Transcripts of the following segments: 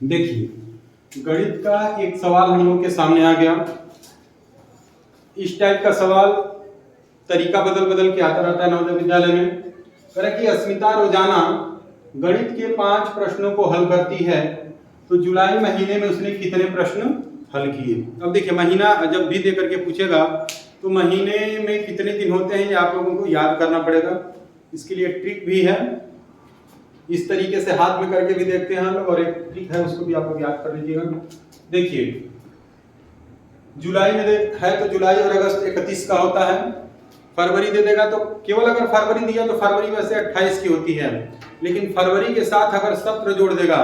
देखिए, गणित का एक सवाल हम लोग के सामने आ गया। इस टाइप का सवाल तरीका बदल बदल के आता रहता है नवोदय विद्यालय में। कह रहा कि अस्मिता रोजाना गणित के 5 प्रश्नों को हल करती है, तो जुलाई महीने में उसने कितने प्रश्न हल किए। अब देखिए, महीना जब भी दे करके पूछेगा तो महीने में कितने दिन होते हैं ये आप लोगों को याद करना पड़ेगा। इसके लिए ट्रिक भी है, इस तरीके से हाथ में करके भी देखते हैं हम लोग, और एक ट्रिक है उसको भी आप लोग याद कर लीजिएगा। देखिए, जुलाई में है तो जुलाई और अगस्त 31 का होता है। फरवरी दे देगा तो केवल अगर फरवरी दिया तो फरवरी में से 28 की होती है, लेकिन फरवरी के साथ अगर सत्र जोड़ देगा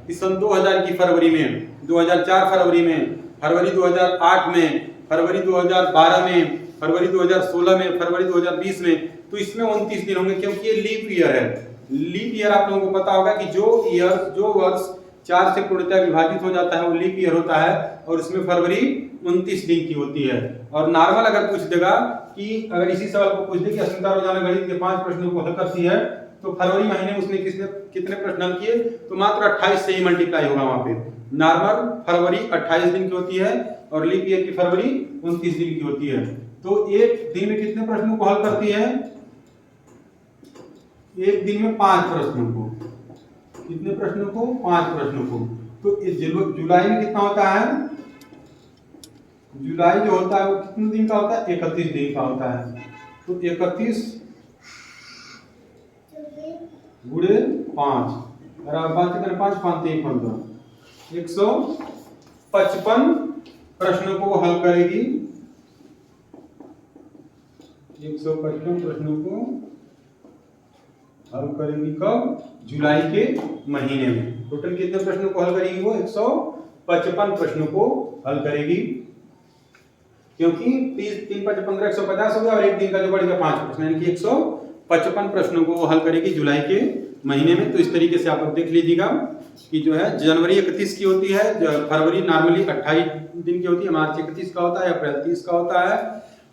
कि सन 2000 की फरवरी में, 2004 फरवरी में, फरवरी 2008 में, फरवरी 2012 में, फरवरी 2016 में, फरवरी 2020 में, तो इसमें 29 दिन होंगे, क्योंकि ये लीप ईयर है। लीप ईयर आप लोगों को पता होगा कि जो वर्ष 4 से पूर्णतः विभाजित हो जाता है वो लीप ईयर होता है, और उसमें फरवरी 29 दिन की होती है। और नॉर्मल अगर पूछ देगा कि अगर इसी सवाल को पूछ दे कि अस्मिता रोजाना गणित के 5 प्रश्नों को हल करती है, तो फरवरी महीने में उसने कितने प्रश्न हल किए, तो मात्र 28 से ही मल्टीप्लाई होगा वहां पे। नॉर्मल फरवरी 28 दिन की होती है और लीप ईयर की फरवरी 29 दिन की होती है। तो एक दिन में कितने प्रश्नों को हल करती है? एक दिन में 5 प्रश्नों को। कितने प्रश्नों को? 5 प्रश्नों को। तो जुलाई में कितना होता है? जुलाई जो होता है वो कितने दिन का होता है? 31 दिन का होता है। तो 31 गुणे 5 बराबर 5 5 5 3 15, 155 प्रश्नों को हल करेगी। 155 प्रश्नों को हल करेगी कब? जुलाई के महीने में। टोटल कितने प्रश्नों को हल करेगी वो? 155 प्रश्नों को हल करेगी, क्योंकि 30 3 5 15 150 हो गया, और एक दिन का जो बढ़ गया 5 प्रश्न, यानी कि 155 प्रश्नों को वो हल करेगी जुलाई के महीने में। तो इस तरीके से आप लोग देख लीजिएगा कि जो है जनवरी 31 की होती है, फरवरी नॉर्मली 28 दिन की होती है, मार्च 31 का होता है, अप्रैल 30 का होता है,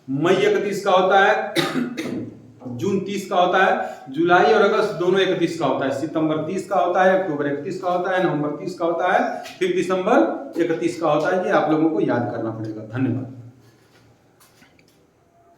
मई 31 का होता है, जून 30 का होता है, जुलाई और अगस्त दोनों 31 का होता है, सितंबर 30 का होता है, अक्टूबर 31 का होता है, नवंबर 30 का होता है, फिर दिसंबर 31 का होता है। ये आप लोगों को याद करना पड़ेगा। धन्यवाद।